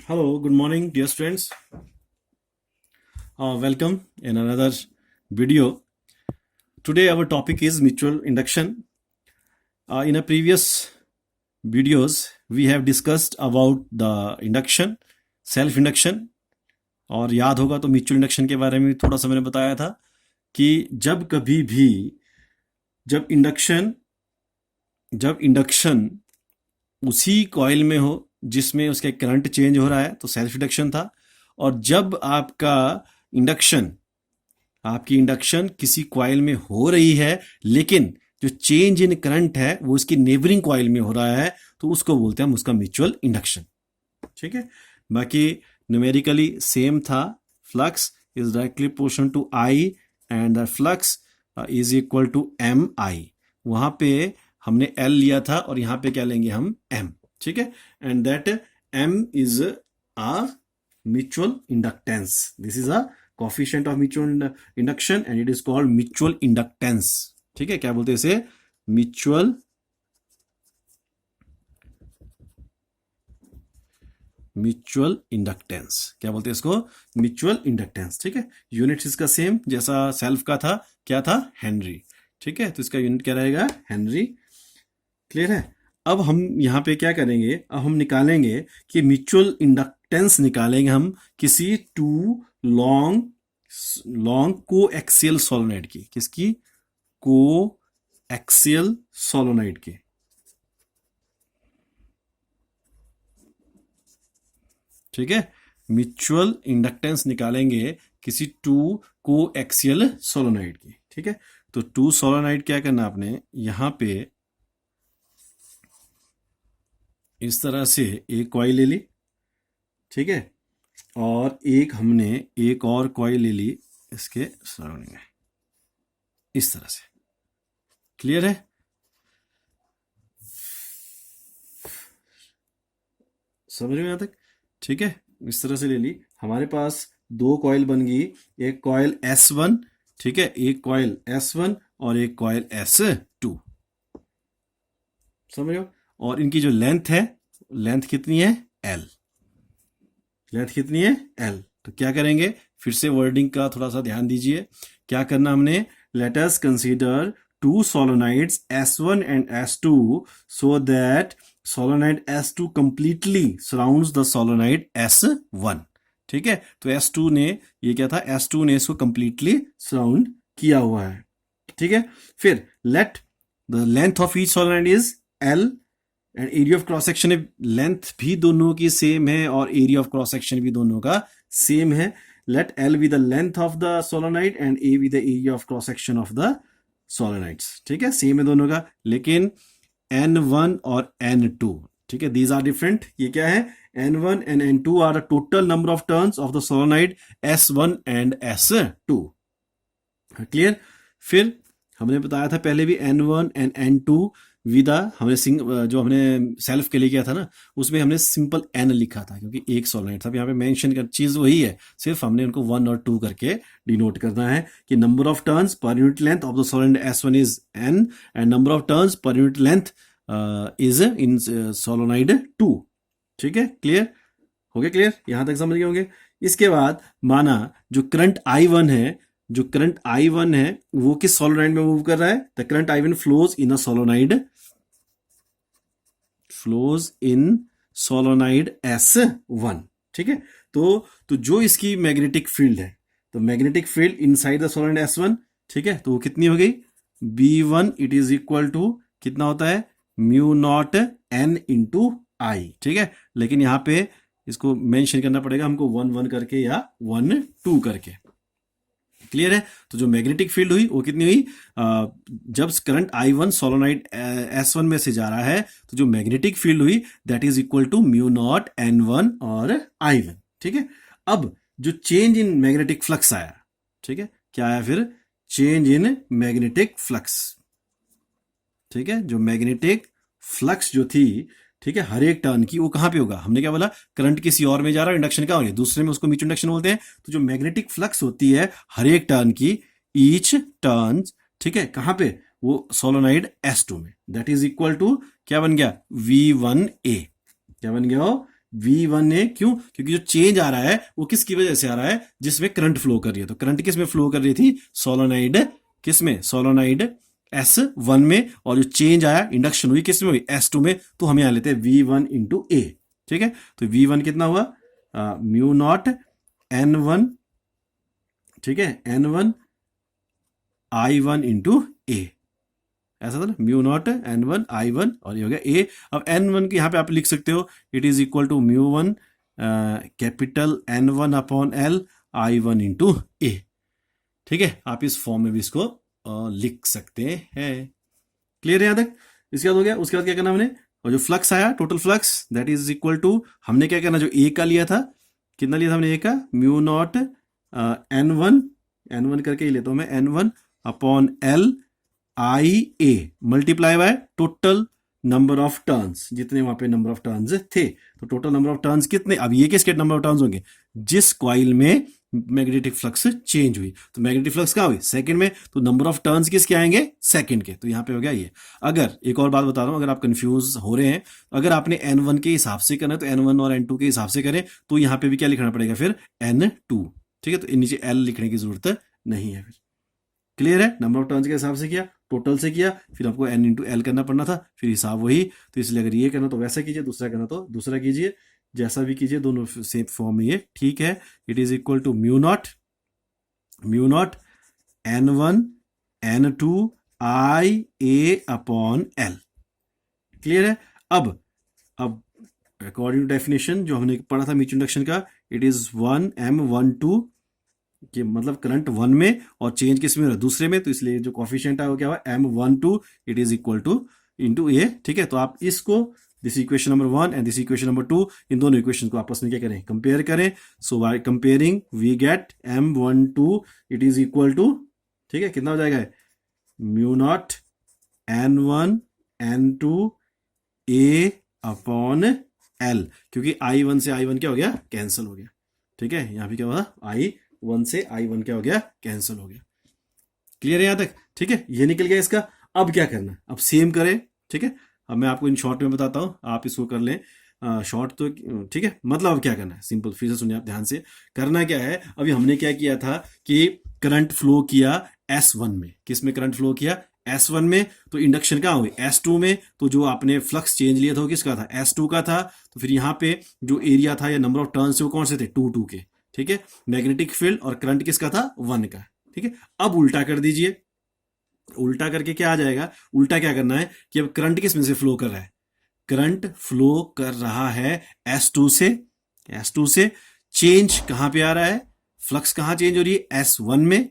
Hello, good morning, dear students. Welcome in another video. Today, our topic is mutual induction. In a previous videos, we have discussed about the induction, self induction. और याद होगा तो mutual induction के बारे में थोड़ा सा मैंने बताया था कि जब कभी भी जब इंडक्शन उसी कॉइल में हो जिसमें उसके करंट चेंज हो रहा है तो सेल्फ इंडक्शन था। और जब आपकी इंडक्शन किसी कॉइल में हो रही है लेकिन जो चेंज इन करंट है वो उसकी नेबरिंग कॉइल में हो रहा है तो उसको बोलते हैं हम उसका म्यूचुअल इंडक्शन। ठीक है, बाकी न्यूमेरिकली सेम था। Flux is directly proportional to I and the flux is equal to M I. वहां पे हमने एल लिया था और यहां पे क्या लेंगे हम एम। ठीक है, and that M is a mutual inductance. This is a coefficient of mutual induction and it is called mutual inductance. ठीक है, क्या बोलते हैं इसे? Mutual inductance. क्या बोलते हैं इसको? Mutual inductance. ठीक है, यूनिट इसका सेम जैसा सेल्फ का था। क्या था? हेनरी। ठीक है, तो इसका यूनिट क्या रहेगा? हेनरी। क्लियर है? अब हम यहाँ पे क्या करेंगे? अब हम निकालेंगे कि म्यूचुअल इंडक्टेंस निकालेंगे हम किसी टू लॉन्ग को एक्सियल सोलोनाइड की। किसकी? को एक्सियल सोलोनाइड की। ठीक है, म्यूचुअल इंडक्टेंस निकालेंगे किसी टू को एक्सियल सोलोनाइड की। ठीक है, तो टू सोलोनाइड क्या करना आपने? यहां पे इस तरह से एक कॉइल ले ली। ठीक है, और हमने एक और कॉइल ले ली इसके सराउंडिंग में इस तरह से। क्लियर है? समझ में यहां तक? ठीक है, इस तरह से ले ली। हमारे पास दो कॉइल बन गई, एक कॉइल S1, ठीक है, एक कॉइल S1 और एक कॉइल S2। समझ रहे हो? और इनकी जो लेंथ है, लेंथ कितनी है? L। लेंथ कितनी है? L। तो क्या करेंगे? फिर से वर्डिंग का थोड़ा सा ध्यान दीजिए। क्या करना हमने? Let us consider two solenoids S1 and S2 so that solenoid S2 completely surrounds the solenoid S1। ठीक है, तो S2 ने ये क्या था? S2 ने इसको completely surround किया हुआ है। ठीक है, फिर let the length of each solenoid is L and area of cross section, length भी दोनों की सेम है और एरिया ऑफ क्रॉस सेक्शन भी दोनों का सेम है। let L be the length of the solenoid and A be the area of cross section of the सोलोनाइड्स। ठीक है, सेम है दोनों का, लेकिन N1 और N2, ठीक है, दीज आर डिफरेंट। ये क्या है? N1 and N2 are the total number of turns of the solenoid S1 and S2। Clear? फिर हमने बताया था पहले भी N1 एंड N2 विदा हमने जो हमने सेल्फ के लिए किया था ना, उसमें हमने सिंपल N लिखा था क्योंकि एक सोलोनाइड था। यहाँ पे मेंशन कर चीज वही है, सिर्फ हमने उनको 1 और 2 करके डिनोट करना है कि number of turns per unit length of the solenoid S1 is N and number of turns per unit length is in solenoid 2। ठीक है, क्लियर हो गया? क्लियर यहां तक समझ गए होंगे? इसके बाद माना जो करंट I1 है वो किस सोलोनाइड में मूव कर रहा है? The current I1 flows in solenoid S1। ठीक है, तो जो इसकी मैग्नेटिक फील्ड है, तो magnetic field inside the solenoid S1, ठीक है, तो वो कितनी हो गई? B1 it is equal to कितना होता है? म्यू नॉट N इंटू आई। ठीक है, लेकिन यहां पे इसको मेंशन करना पड़ेगा हमको 1-1 करके या 1-2 करके। क्लियर है? तो जो मैग्नेटिक फील्ड हुई वो कितनी हुई? जब करंट I1 सोलोनाइड S1 में से जा रहा है तो जो मैग्नेटिक फील्ड हुई that is equal to mu naught N1 और I1। ठीक है, अब जो चेंज इन मैग्नेटिक फ्लक्स आया, ठीक है, क्या आया फिर? Change in magnetic flux. ठीक है, जो मैग्नेटिक फ्लक्स जो थी, ठीक है, हर एक टर्न की, वो कहां पे होगा? हमने क्या बोला? करंट किसी और में जा रहा है, इंडक्शन क्या हो रही है? दूसरे में, उसको म्यूचुअल इंडक्शन बोलते हैं। तो जो मैग्नेटिक फ्लक्स होती है हर एक टर्न की, ईच टर्न, ठीक है, कहां पे? वो सोलोनाइड S2 में, दैट इज इक्वल टू क्या बन गया? V1A। क्या बन गया? V1A, क्यों? क्योंकि जो चेंज आ रहा है वो किसकी वजह से आ रहा है? जिसमें करंट फ्लो कर रही है। तो करंट किस में फ्लो कर रही थी? सोलोनाइड, किस में? सोलोनाइड S1 में, और जो चेंज आया इंडक्शन हुई किस में हुई? S2 में। तो हम यहां लेते हैं V1 इंटू ए, ठीक है। तो V1 कितना हुआ? म्यू नॉट N1, ठीक है, N1 I1 इंटू ए, ऐसा था ना, म्यू नॉट N1 I1, और ये हो गया ए। अब N1 की यहाँ पे आप लिख सकते हो it is equal to mu one capital N1 upon L I1 into A, ठीक है। आप इस फॉर्म में भी इसको लिख सकते हैं। क्लियर है यहाँ तक? इसके बाद हो गया, उसके बाद क्या करना हमने, और जो फ्लक्स आया total flux that is equal to, हमने क्या करना, जो ए का लिया था, कितना लिया था हमने ए का? म्यू नॉट N1 करके ही लेता हूं मैं, N1 upon L I A multiply by total number of turns, जितने वहां पे नंबर ऑफ टर्न्स थे। तो टोटल नंबर ऑफ टर्न्स कितने? अब ये किसके नंबर ऑफ टर्न्स होंगे? जिस कॉइल में मैग्नेटिक फ्लक्स चेंज हुई। तो मैग्नेटिक फ्लक्स कहाँ हुई? सेकंड में। तो नंबर ऑफ टर्न्स किसके आएंगे? सेकंड के। तो यहाँ पे हो गया ये। अगर एक और बात बता रहा हूं, अगर आप कंफ्यूज हो रहे हैं, अगर आपने N1 के हिसाब से करना है तो N1 और N2 के हिसाब से करें, तो यहाँ पे भी क्या लिखना पड़ेगा फिर? N2, ठीक है। तो नीचे L लिखने की जरूरत नहीं है। फिर क्लियर है? नंबर ऑफ टर्न्स के हिसाब से किया, टोटल से किया, फिर आपको N इंटू एल करना पड़ना था, फिर हिसाब वही। तो इसलिए अगर ये करना तो वैसा कीजिए, दूसरा करना तो दूसरा कीजिए, जैसा भी कीजिए दोनों सेम फॉर्म में ये ठीक है। It is equal to mu naught N1 N2 I A upon L. Clear है? अब अकॉर्डिंग टू डेफिनेशन जो हमने पढ़ा था म्यूचुअल इंडक्शन का, इट इज 1M12, कि मतलब करंट 1 में और चेंज किस में हो रहा है? दूसरे में। तो इसलिए जो कॉफिशिएंट है वो क्या हुआ? M12, it is equal to into A, ठीक है। तो आप इसको, this equation number 1 and this equation number 2, इन दोनों इक्वेशन को आपस में क्या करें? कंपेयर करें। So by comparing we get M12 it is equal to, ठीक है, कितना हो जाएगा? Mu naught N1 N2 A upon L, क्योंकि I1 से I1 क्या हो गया? कैंसिल हो गया, ठीक है। यहां पे क्या हुआ? I1 से I1 क्या हो गया? कैंसिल हो गया। क्लियर है यहां तक? ठीक है, ये निकल गया इसका। अब क्या करना है? अब सेम करें, ठीक है। अब मैं आपको इन शॉर्ट में बताता हूं, आप इसको कर लें शॉर्ट तो, ठीक है। मतलब अब क्या करना है? सिंपल, फिर से सुनिए आप ध्यान से। करना क्या है, अभी हमने क्या किया था कि करंट फ्लो किया S1 में। किस में करंट फ्लो किया? S1 में। तो इंडक्शन कहाँ हुई? S2 में। तो जो आपने फ्लक्स चेंज लिया था वो किसका था? S2 का था। तो फिर यहाँ पे जो एरिया था या नंबर ऑफ टर्न्स थे वो कौन से थे? 2 के, ठीक है। मैग्नेटिक फील्ड और करंट किसका था? 1 का, ठीक है। अब उल्टा कर दीजिए। उल्टा करके क्या आ जाएगा? उल्टा क्या करना है कि अब करंट किस में से फ्लो कर रहा है? करंट फ्लो कर रहा है S2 से। S2 से चेंज कहां पे आ रहा है? फ्लक्स कहां चेंज हो रही है? S1 में।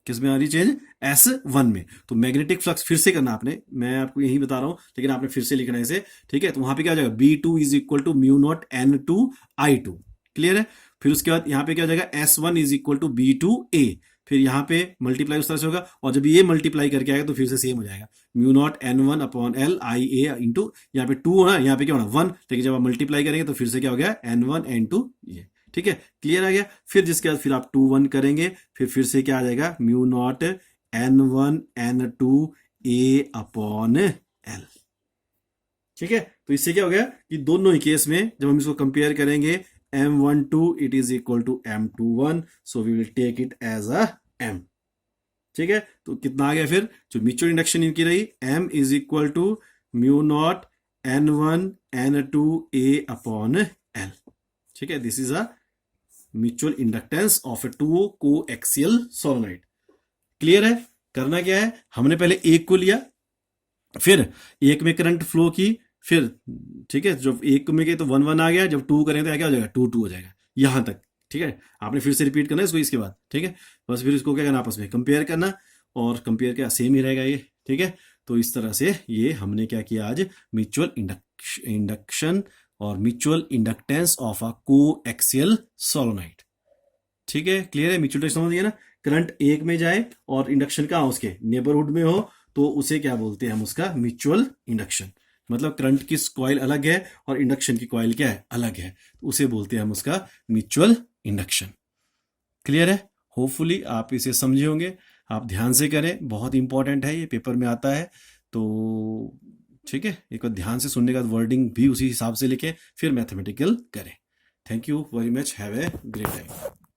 किस में आ रही है चेंज? S1 में। तो मैग्नेटिक फ्लक्स फिर से करना आपने, मैं आपको यही बता रहा हूं, लेकिन आपने फिर से लिखना है इसे, ठीक है। तो वहां पे क्या हो जाएगा? B2 is equal to mu naught N2 I2। Clear है? फिर उसके बाद यहां पे क्या हो जाएगा? S1 is equal to B2A। फिर यहाँ पे मल्टीप्लाई उस तरह से होगा, और जब ये मल्टीप्लाई करके आएगा तो फिर से सेम हो जाएगा, mu naught N1 upon L I A into, यहाँ पे 2 होना, यहाँ पे क्या होना? 1। लेकिन जब आप मल्टीप्लाई करेंगे तो फिर से क्या हो गया? N1 N2 ये, ठीक है। क्लियर आ गया? फिर जिसके बाद फिर आप 2 1 करेंगे, फिर से क्या आ जाएगा? Mu naught N1 N2 A upon L, ठीक है। तो इससे क्या हो गया कि दोनों ही केस में जब हम इसको कंपेयर करेंगे, M12 it is equal to M21, so we will take it as a M, ठीक है। तो कितना आ गया फिर? जो म्यूचुअल इंडक्शन इनकी रही, M is equal to mu naught N1 N2 A upon L, ठीक है। This is a mutual inductance of a two coaxial solenoid. Clear है? करना क्या है, हमने पहले एक को लिया, फिर एक में करंट फ्लो की, फिर ठीक है, जब एक में गए तो 1 1 आ गया, जब 2 करें तो क्या हो जाएगा? 2 2 हो जाएगा, यहां तक, ठीक है। आपने फिर से रिपीट करना है इसको इसके बाद, ठीक है। बस फिर इसको क्या करना? आपस में कंपेयर करना, और कंपेयर क्या? सेम ही रहेगा ये, ठीक है। तो इस तरह से ये हमने क्या किया आज? म्यूचुअल इंडक्शन और mutual inductance of a coaxial solenoid, ठीक है। क्लियर है? म्यूचुअल इंडक्शन समझ गए ना? करंट एक में जाए और इंडक्शन कहाँ उसके नेबरहुड में हो, तो उसे क्या बोलते हैं हम? उसका म्यूचुअल इंडक्शन। मतलब करंट की कॉइल अलग है और इंडक्शन की कॉइल क्या है? अलग है, तो उसे बोलते हैं हम उसका म्यूचुअल इंडक्शन। क्लियर है? होपफुली आप इसे समझे होंगे। आप ध्यान से करें, बहुत इंपॉर्टेंट है, ये पेपर में आता है। तो ठीक है, एक बार ध्यान से सुनने का, वर्डिंग भी उसी हिसाब से लिखें, फिर मैथमेटिकल करें। Thank you very much, have a great time.